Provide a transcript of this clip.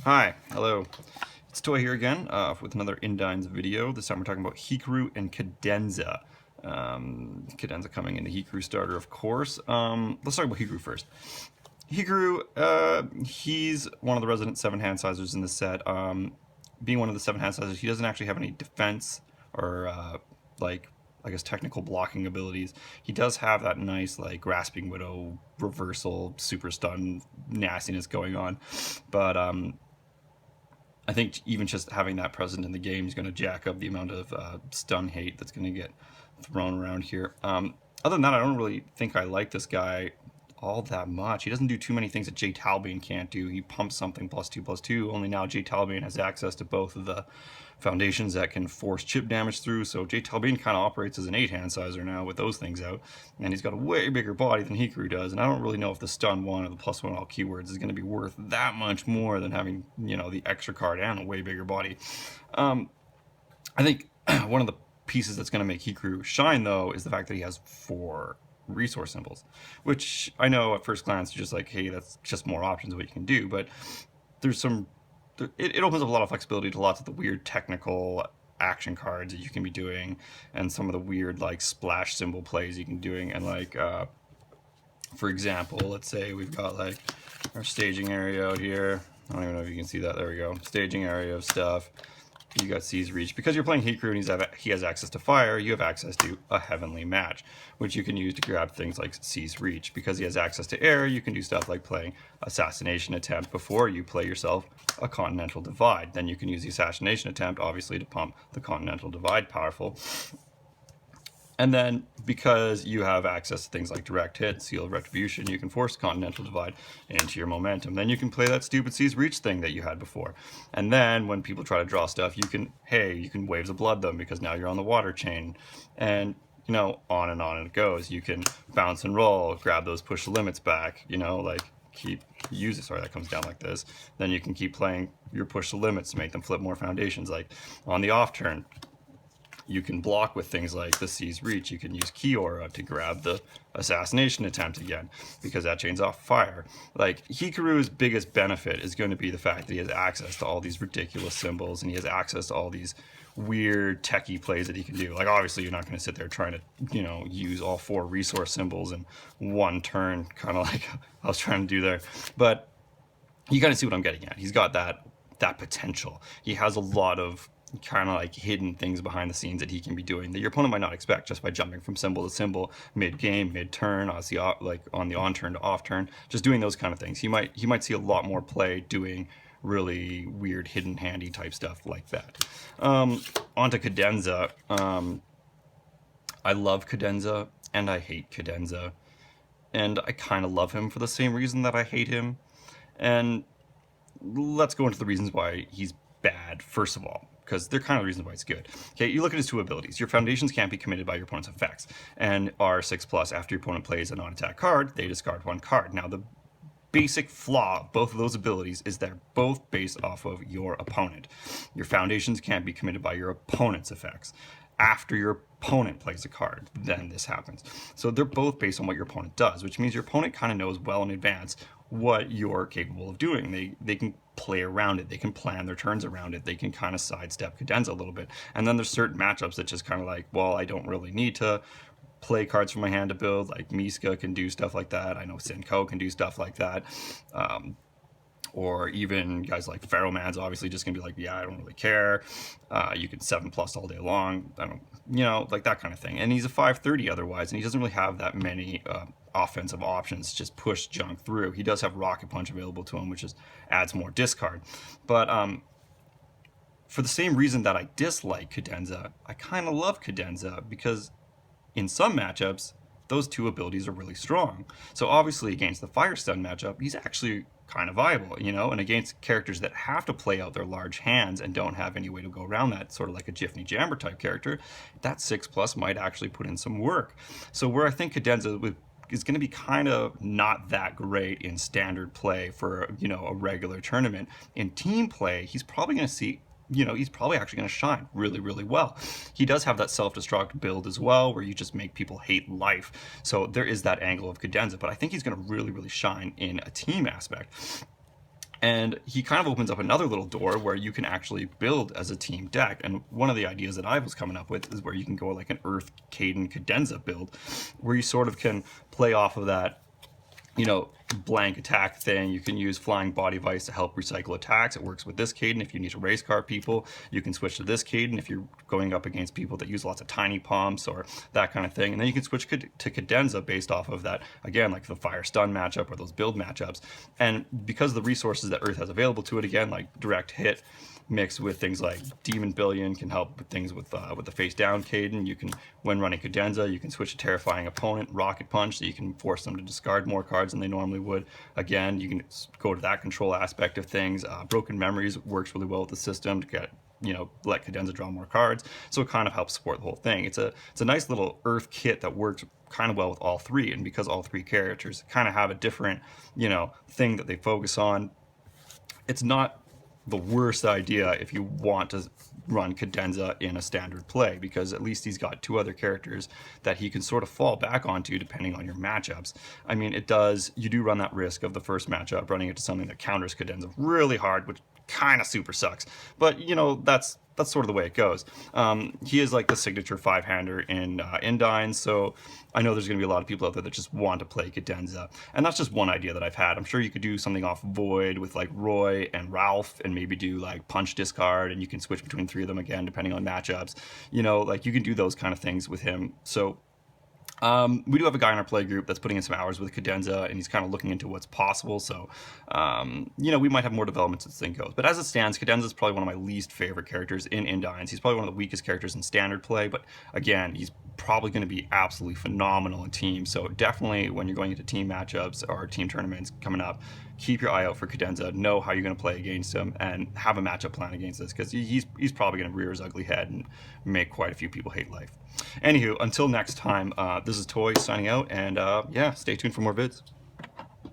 Hi, hello. It's Toy here again with another Indines video. This time we're talking about Hikaru and Cadenza. Cadenza coming into Hikaru starter, of course. Let's talk about Hikaru first. Hikaru, he's one of the resident 7 hand sizers in the set. Being one of the 7 hand sizers, he doesn't actually have any defense or I guess technical blocking abilities. He does have that nice like grasping widow reversal super stun nastiness going on, but I think even just having that present in the game is going to jack up the amount of stun hate that's going to get thrown around here. Other than that, I don't really think I like this guy all that much. He doesn't do too many things that J Talbane can't do. He pumps something +2/+2, only now J Talbane has access to both of the foundations that can force chip damage through, so J Talbane kind of operates as an 8-hand sizer now with those things out, and he's got a way bigger body than Hikaru does, and I don't really know if the stun 1 or the +1 all keywords is going to be worth that much more than having, you know, the extra card and a way bigger body. I think one of the pieces that's going to make Hikaru shine, though, is the fact that he has 4 resource symbols, which I know at first glance you're just like, hey, that's just more options of what you can do, but there's some it opens up a lot of flexibility to lots of the weird technical action cards that you can be doing, and some of the weird like splash symbol plays you can be doing, and like for example, let's say we've got like our staging area out here. I don't even know if you can see that. There we go. Staging area of stuff. You got Seas Reach. Because you're playing Hikaru and he has access to fire, you have access to a Heavenly Match, which you can use to grab things like Seas Reach. Because he has access to air, you can do stuff like playing Assassination Attempt before you play yourself a Continental Divide. Then you can use the Assassination Attempt, obviously, to pump the Continental Divide powerful. And then, because you have access to things like Direct Hit, Seal of Retribution, you can force Continental Divide into your momentum. Then you can play that stupid Seas Reach thing that you had before. And then, when people try to draw stuff, you can Waves of Blood them, because now you're on the water chain. And, you know, on it goes. You can bounce and roll, grab those push limits back, you know, like sorry, that comes down like this. Then you can keep playing your push the limits to make them flip more foundations. Like, on the off turn, you can block with things like the Seas Reach. You can use Key Aura to grab the Assassination Attempt again, because that chains off fire. Like, Hikaru's biggest benefit is going to be the fact that he has access to all these ridiculous symbols, and he has access to all these weird techie plays that he can do. Like, obviously you're not going to sit there trying to, you know, use all 4 resource symbols in one turn, kind of like I was trying to do there. But you kind of see what I'm getting at. He's got that potential. He has a lot of kind of like hidden things behind the scenes that he can be doing that your opponent might not expect, just by jumping from symbol to symbol mid-game, mid-turn, like on the on-turn to off-turn, just doing those kind of things. He might see a lot more play doing really weird hidden handy type stuff like that. Onto Cadenza. I love Cadenza and I hate Cadenza, and I kind of love him for the same reason that I hate him. And let's go into the reasons why he's bad first of all, because they're kind of the reasons why it's good. Okay, you look at his 2 abilities. Your foundations can't be committed by your opponent's effects, and are 6+. After your opponent plays a non-attack card, they discard 1 card. Now, the basic flaw of both of those abilities is they're both based off of your opponent. Your foundations can't be committed by your opponent's effects. After your opponent plays a card, then this happens. So they're both based on what your opponent does, which means your opponent kind of knows well in advance what you're capable of doing. They can play around it. They can plan their turns around it. They can kind of sidestep Cadenza a little bit. And then there's certain matchups that just kind of like, well, I don't really need to play cards from my hand to build. Like Miska can do stuff like that. I know Senko can do stuff like that. Or even guys like Pharaohman's obviously just gonna be like, yeah, I don't really care. You can 7+ all day long. I don't, you know, like that kind of thing. And he's a 530 otherwise, and he doesn't really have that many offensive options. Just push junk through. He does have Rocket Punch available to him, which just adds more discard. But for the same reason that I dislike Cadenza, I kind of love Cadenza, because in some matchups, those 2 abilities are really strong. So obviously against the Fire Stun matchup, he's actually kind of viable, you know, and against characters that have to play out their large hands and don't have any way to go around that, sort of like a Jiffney Jammer type character, that 6+ might actually put in some work. So where I think Cadenza is going to be kind of not that great in standard play for, you know, a regular tournament, in team play, he's probably going to see, you know, he's probably actually going to shine really, really well. He does have that self-destruct build as well, where you just make people hate life. So there is that angle of Cadenza, but I think he's going to really, really shine in a team aspect. And he kind of opens up another little door where you can actually build as a team deck. And one of the ideas that I was coming up with is where you can go like an Earth Caden Cadenza build, where you sort of can play off of that, you know, blank attack thing. You can use Flying Body Vice to help recycle attacks. It works with this Caden. If you need to race car people, you can switch to this Caden if you're going up against people that use lots of tiny pumps or that kind of thing. And then you can switch to Cadenza based off of that, again, like the Fire Stun matchup or those build matchups. And because of the resources that Earth has available to it, again, like direct hit, mixed with things like Demon Billion can help with things with the face down Caden. You can, when running Cadenza, you can switch to Terrifying Opponent, Rocket Punch, so you can force them to discard more cards than they normally would. Again, you can go to that control aspect of things. Broken Memories works really well with the system to get, you know, let Cadenza draw more cards, so it kind of helps support the whole thing. It's a nice little Earth kit that works kind of well with all three, and because all three characters kind of have a different, you know, thing that they focus on, it's not the worst idea if you want to run Cadenza in a standard play, because at least he's got two other characters that he can sort of fall back onto depending on your matchups. I mean, you do run that risk of the first matchup running into something that counters Cadenza really hard, which kind of super sucks. But, you know, that's sort of the way it goes. He is like the signature five-hander in Indines, so I know there's going to be a lot of people out there that just want to play Cadenza. And that's just one idea that I've had. I'm sure you could do something off Void with like Roy and Ralph and maybe do like Punch Discard, and you can switch between three of them again depending on matchups. You know, like you can do those kind of things with him. So we do have a guy in our play group that's putting in some hours with Cadenza, and he's kind of looking into what's possible. So, you know, we might have more developments as this thing goes. But as it stands, Cadenza is probably one of my least favorite characters in Indines. He's probably one of the weakest characters in standard play, but again, he's probably going to be absolutely phenomenal in team. So definitely when you're going into team matchups or team tournaments coming up, keep your eye out for Cadenza, know how you're going to play against him, and have a matchup plan against this, because he's probably going to rear his ugly head and make quite a few people hate life. Anywho, until next time, this is Toy signing out, and yeah, stay tuned for more vids.